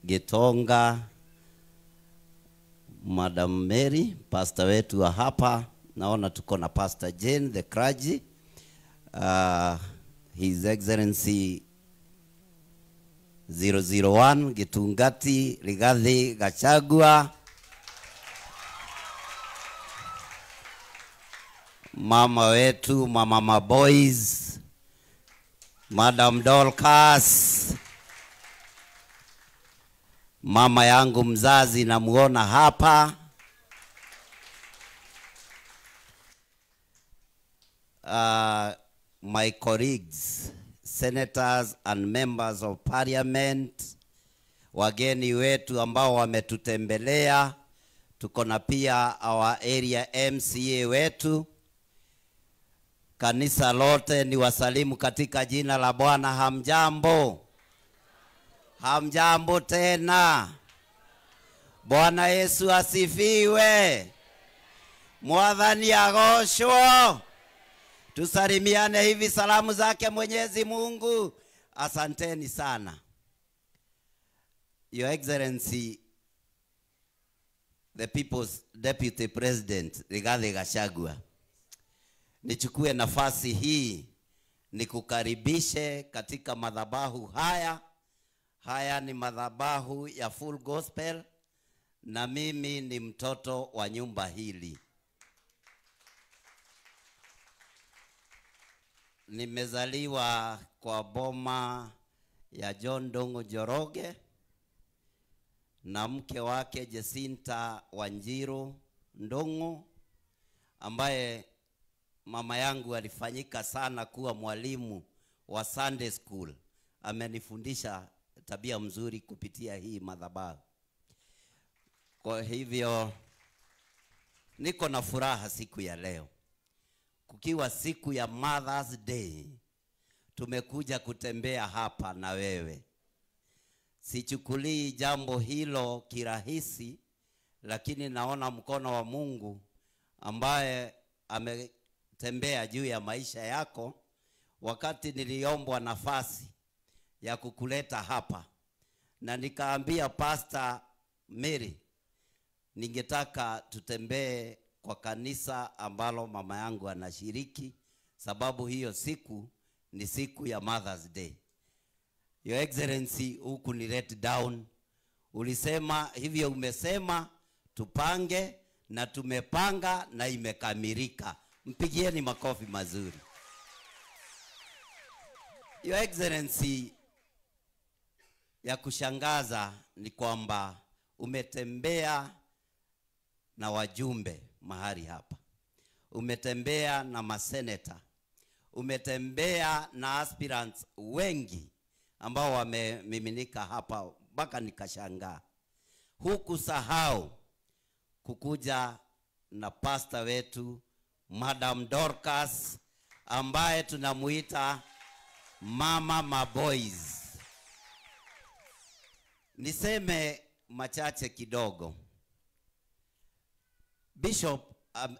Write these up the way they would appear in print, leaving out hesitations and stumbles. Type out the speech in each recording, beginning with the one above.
Gitonga, Madam Mary, pastor wetu wa hapa. Naona tuko na Pastor Jane the clergy, His Excellency 001 Gitungati Rigathi Gachagua, mama wetu Mama Maboys, Madam Dorcas, mama yangu mzazi namuona hapa, my colleagues, senators and members of parliament, wageni wetu ambao wametutembelea, tuko na pia our area MCA wetu, kanisa lote ni wasalimu katika jina la Bwana. Hamjambo? Hamjambo tena. Bwana Yesu asifiwe. Mwathani agoshwo. Tusalimiane hivi salamu zake Mwenyezi Mungu. Asanteni sana. Your Excellency, the People's Deputy President Rigathi Gachagua, nichukue nafasi hii nikukaribishe katika madhabahu haya. Haya ni madhabahu ya Full Gospel na mimi ni mtoto wa nyumba hili. Nimezaliwa kwa boma ya John Ndung'u Njoroge na mke wake Jacinta Wanjiru Ndung'u, ambaye mama yangu alifanyika sana kuwa mwalimu wa Sunday school. Amenifundisha tabia mzuri kupitia hii madhabahu. Kwa hivyo niko na furaha siku ya leo. Kukiwa siku ya Mother's Day, tumekuja kutembea hapa na wewe. Sichukulii jambo hilo kirahisi, lakini naona mkono wa Mungu ambaye ametembea juu ya maisha yako. Wakati niliombwa nafasi ya kukuleta hapa, na nikaambia Pastor Mary ningetaka tutembee kwa kanisa ambalo mama yangu anashiriki, sababu hiyo siku ni siku ya Mother's Day. Your Excellency, huku ni let down. Ulisema hivyo, umesema tupange na tumepanga na imekamilika. Mpigieni makofi mazuri. Your Excellency, ya kushangaza ni kwamba umetembea na wajumbe mahali hapa. Umetembea na maseneta. Umetembea na aspirants wengi ambao wamemiminika hapa mpaka nikashangaa. Hukusahau kukuja na pastor wetu Madam Dorcas, ambaye tunamuita Mama Maboys. Niseme machache kidogo. Bishop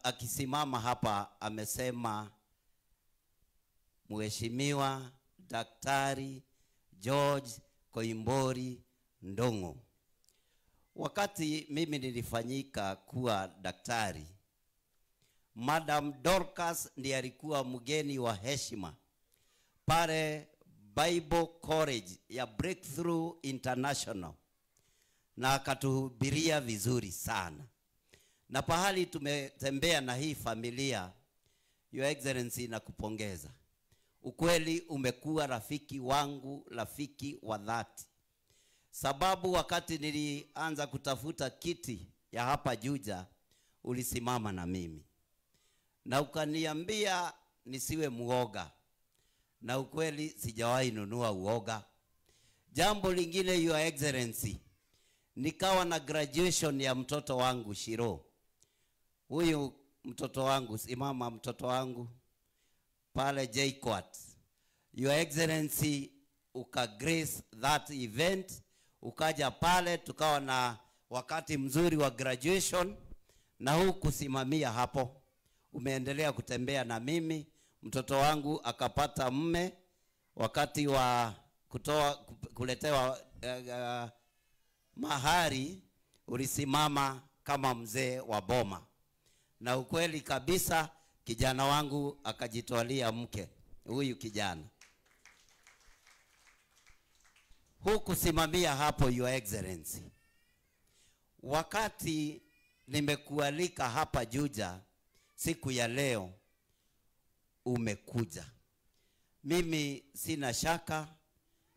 akisimama hapa amesema Mheshimiwa Daktari George Koimburi Ndung'u. Wakati mimi nilifanyika kuwa daktari, Madam Dorcas ndiye alikuwa mgeni wa heshima pale Bible College ya Breakthrough International, na akatuhubiria vizuri sana. Na pahali tumetembea na hii familia, Your Excellency, nakupongeza. Ukweli umekuwa rafiki wangu, rafiki wa dhati. Sababu wakati nilianza kutafuta kiti ya hapa Juja, ulisimama na mimi na ukaniambia nisiwe muoga. Na ukweli sijawahi nunua uoga. Jambo lingine, Your Excellency, nikawa na graduation ya mtoto wangu Shiro. Huyu mtoto wangu, simama mtoto wangu pale JKUAT. Your Excellency, ukagrace that event, ukaja pale, tukawa na wakati mzuri wa graduation, na hukusimamia hapo. Umeendelea kutembea na mimi. Mtoto wangu akapata mume wakati wa kuletewa mahali ulisimama kama mzee wa boma, na ukweli kabisa kijana wangu akajitwalia mke. Huyu kijana hukusimamia hapo, Your Excellency. Wakati nimekualika hapa Juja siku ya leo, umekuja. Mimi sina shaka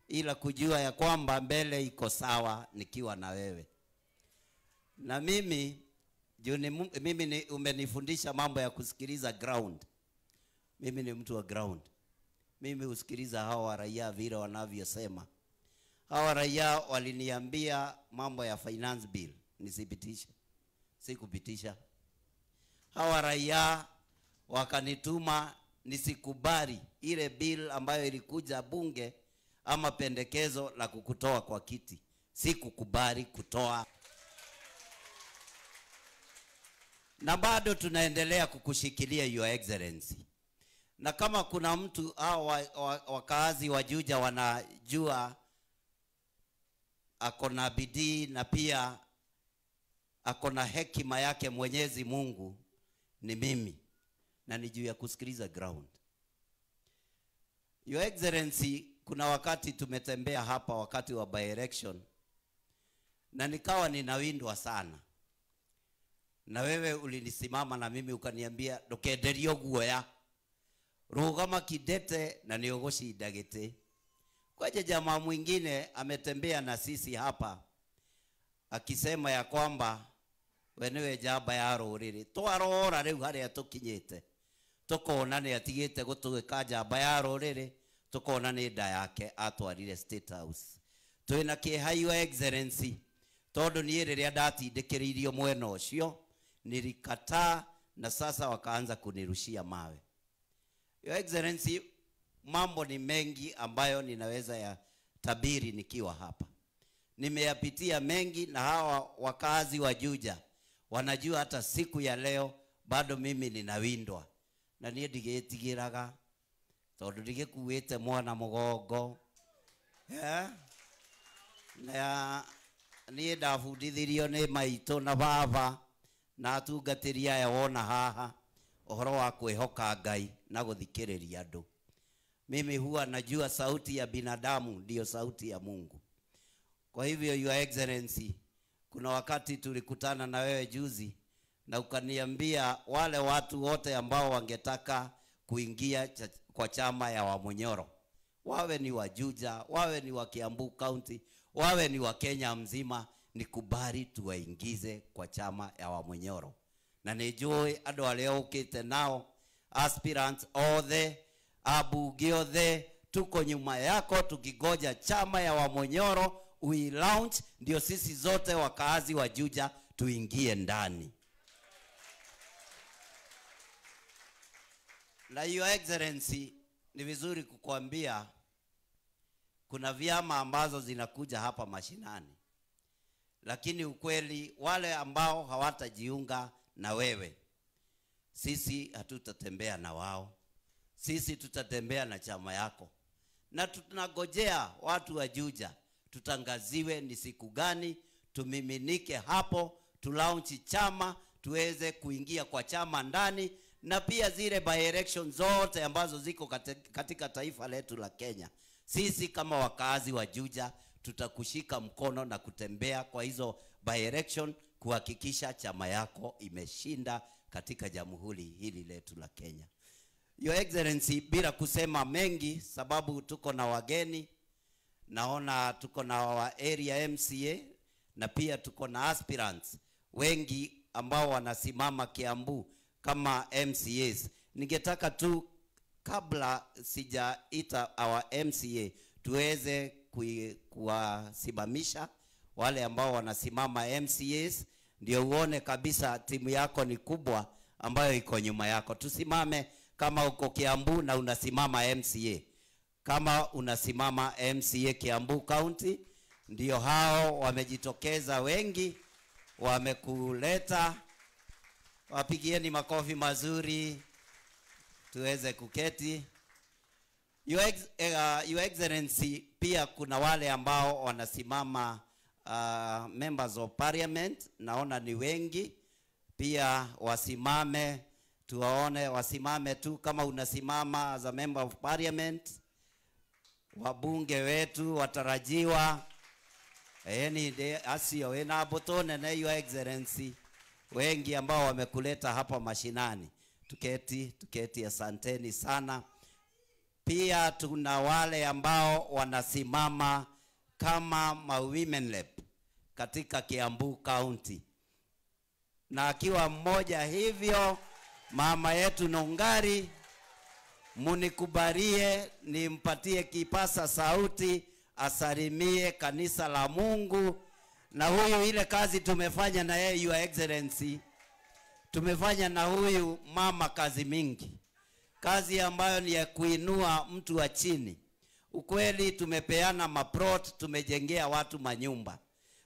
ila kujua ya kwamba mbele iko sawa nikiwa na wewe. Na mimi umenifundisha mambo ya kusikiliza ground. Mimi ni mtu wa ground. Mimi usikiliza hawa raia vile wanavyosema. Hawa raia waliniambia mambo ya finance bill nisipitishe. Sikupitisha. Hawa raia wakanituma nisikubali ile bill ambayo ilikuja bunge ama pendekezo la kukutoa kwa kiti. Sikukubali kutoa. Na bado tunaendelea kukushikilia, Your Excellency. Na kama kuna mtu au wakaazi wa Juja wanajua akona bidii na pia akona hekima yake Mwenyezi Mungu, ni mimi, na ni juu ya kusikiliza ground. Your Excellency, kuna wakati tumetembea hapa wakati wa by election na nikawa ninawindwa sana, na wewe ulinisimama na mimi ukaniambia ndukenderio guoya, rugama kidete na niogoshinda giti. Kwaje jamaa mwingine ametembea na sisi hapa akisema ya kwamba wenewe jamba ya ruriri twarora riu haria tukinyite, tukona ni atigite gutuika jamba ya ruriri, tukona ni nda yake atwarire State House. Twina kiha, Your Excellency, tondu ni riria ndatindikiririo mwena ucio nilikataa, na sasa wakaanza kunirushia mawe. Your Excellency, mambo ni mengi ambayo ninaweza ya tabiri nikiwa hapa. Nimeyapitia mengi, na hawa wakazi wa Juja wanajua hata siku ya leo bado mimi ninawindwa. Na niye ndigetigiraga tondu ndigikuite mwana mugongo. Na niye ndabundithirio ni maito na baba na atungatiria ya wona haha ohoro wa kwihoka Ngai na guthikiriria andu. Mimi huwa najua sauti ya binadamu ndio sauti ya Mungu. Kwa hivyo, Your Excellency, kuna wakati tulikutana na wewe juzi na ukaniambia wale watu wote ambao wangetaka kuingia kwa chama ya Wamunyoro, wawe ni wa Juja, wawe ni wa Kiambu County, wawe ni wa Kenya mzima, nikubali tuwaingize kwa chama ya Wamunyoro. Na nijue andu aria ukite nao, aspirants othe, abunge othe, tuko nyuma yako tukigoja chama ya Wamunyoro we launch, ndio sisi zote wakaazi wa Juja tuingie ndani. Na Your Excellency, ni vizuri kukuambia kuna vyama ambazo zinakuja hapa mashinani, lakini ukweli wale ambao hawatajiunga na wewe, sisi hatutatembea na wao. Sisi tutatembea na chama yako, na tunagojea watu wa Juja tutangaziwe ni siku gani tumiminike hapo, tulaunchi chama, tuweze kuingia kwa chama ndani, na pia zile by election zote ambazo ziko katika taifa letu la Kenya. Sisi kama wakazi wa Juja tutakushika mkono na kutembea kwa hizo by election kuhakikisha chama yako imeshinda katika jamhuri hili letu la Kenya. Your Excellency, bila kusema mengi sababu tuko na wageni, naona tuko na wa area MCA na pia tuko na aspirants wengi ambao wanasimama Kiambu kama MCAs. Ningetaka tu kabla sijaita our MCA tuweze kuwasimamisha wale ambao wanasimama MCAs, ndio uone kabisa timu yako ni kubwa ambayo iko nyuma yako. Tusimame kama uko Kiambu na unasimama MCA. Kama unasimama MCA Kiambu County, ndio hao wamejitokeza wengi, wamekuleta. Wapigieni makofi mazuri tuweze kuketi. Your Excellency, pia kuna wale ambao wanasimama members of parliament, naona ni wengi pia. Wasimame tuwaone, wasimame tu kama unasimama as a member of parliament. Wabunge wetu watarajiwa, asio ena botone na your excellency, wengi ambao wamekuleta hapa mashinani. Tuketi, asanteni sana. Pia tuna wale ambao wanasimama kama women rep katika Kiambu County, na akiwa mmoja hivyo, mama yetu Nongari, munikubalie nimpatie kipasa sauti asalimie kanisa la Mungu. Na huyu ile kazi tumefanya na yeye, your excellency, tumefanya na huyu mama kazi mingi, kazi ambayo ni ya kuinua mtu wa chini. Ukweli tumepeana maplot, tumejengea watu manyumba.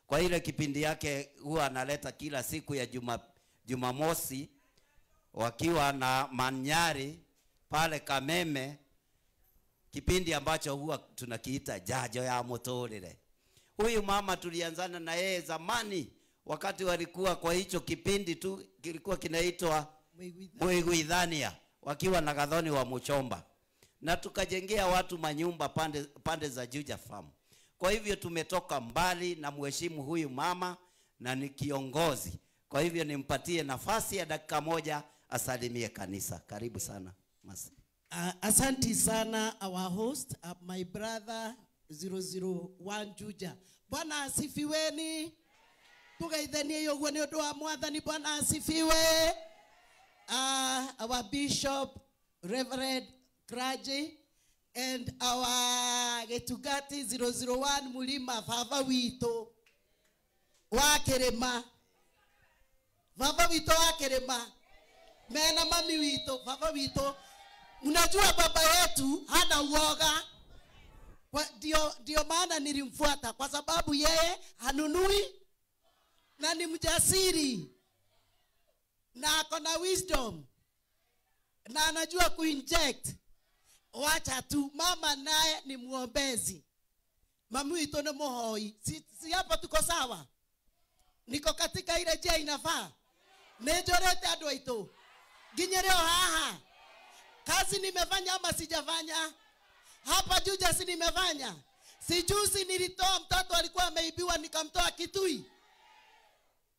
Kwa ile kipindi yake huwa analeta kila siku ya Jumamosi wakiwa na manyari pale Kameme, kipindi ambacho huwa tunakiita jajo ya motorire. Huyu mama tulianzana na yeye zamani wakati walikuwa kwa hicho kipindi tu kilikuwa kinaitwa Mwiguithania, wakiwa na Gathoni wa Muchomba, na tukajengea watu manyumba pande za Juja Farm. Kwa hivyo tumetoka mbali, na mheshimu huyu mama na ni kiongozi. Kwa hivyo nimpatie nafasi ya dakika moja asalimie kanisa. Karibu sana Masi. Asanti sana our host, my brother 001 Juja. Bwana asifiweni. Tugaithanie yoguo ni undu wa mwathani. Bwana asifiwe. Our bishop Reverend Kraji and our Getugati 001 Mulima Baba wito wa Kirima. Baba wito wa Kirima. Mena mami wito, baba wito. Unajua baba yetu hana uoga. Ndio maana nilimfuata, kwa sababu yeye hanunui na ni mjasiri na akona wisdom na anajua kuinject. Wacha tu, mama naye ni muombezi. Mami wito ni muhoi. Si hapa tuko sawa? Niko katika ile njia inafaa. Nejorete andu aitu. Ginyereo haha. Kazi nimefanya ama sijafanya? Hapa Juja si nimefanya? Sijuzi nilitoa mtoto alikuwa ameibiwa nikamtoa Kitui.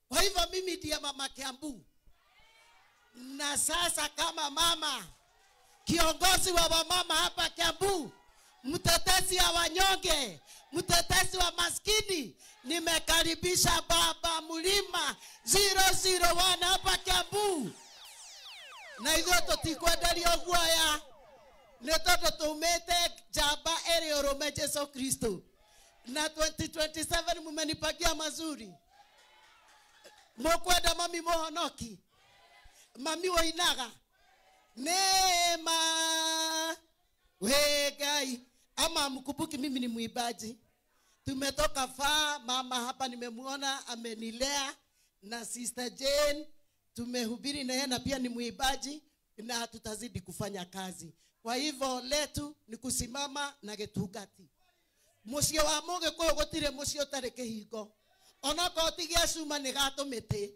Kwa hivyo mimi ndiye mama Kiambu. Na sasa kama mama, kiongozi wa mama hapa Kiambu, mtetezi wa wanyonge, mtetezi wa maskini, nimekaribisha baba Mulima 001 hapa Kiambu. Na hivyo tutikwenderio guoya ni tondu tumete jamba eri urume Yesu Kristo. Na 2027 mumenipagia mazuri. Mokwenda mami Muhonoki, mami Wainaga, Neema Wegai, ama mkumbuki mimi ni muimbaji. Tumetoka faa, mama hapa nimemuona amenilea, na sister Jane tumehubiri na yeye, na pia ni muimbaji, na tutazidi kufanya kazi. Kwa hivyo letu ni kusimama na Getugati. Mucio wa Mungu kwa gotire mucio tare kihingo. Onako tigia cuma ni gatumite.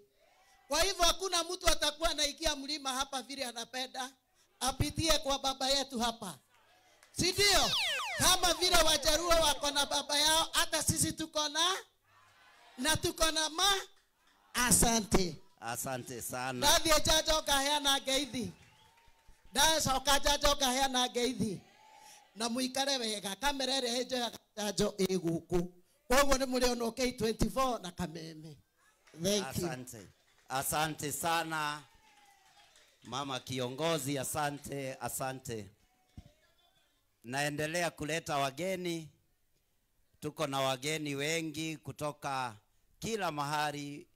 Kwa hivyo hakuna mtu atakuwa anaingia mlima hapa vile anapenda, apitie kwa baba yetu hapa. Si ndio? Kama vile Wajaruo wako na baba yao, hata sisi tuko na tuko na asante. Asante sana. Dadhi jajo kahena geithi. Dasa okajajo kahena geithi. Na muikare wega kamerere hejo jajo eguku. Wogo ni muri ono K24 na Kameme. Thank you. Asante. Asante sana mama kiongozi, asante. Naendelea kuleta wageni. Tuko na wageni wengi kutoka kila mahali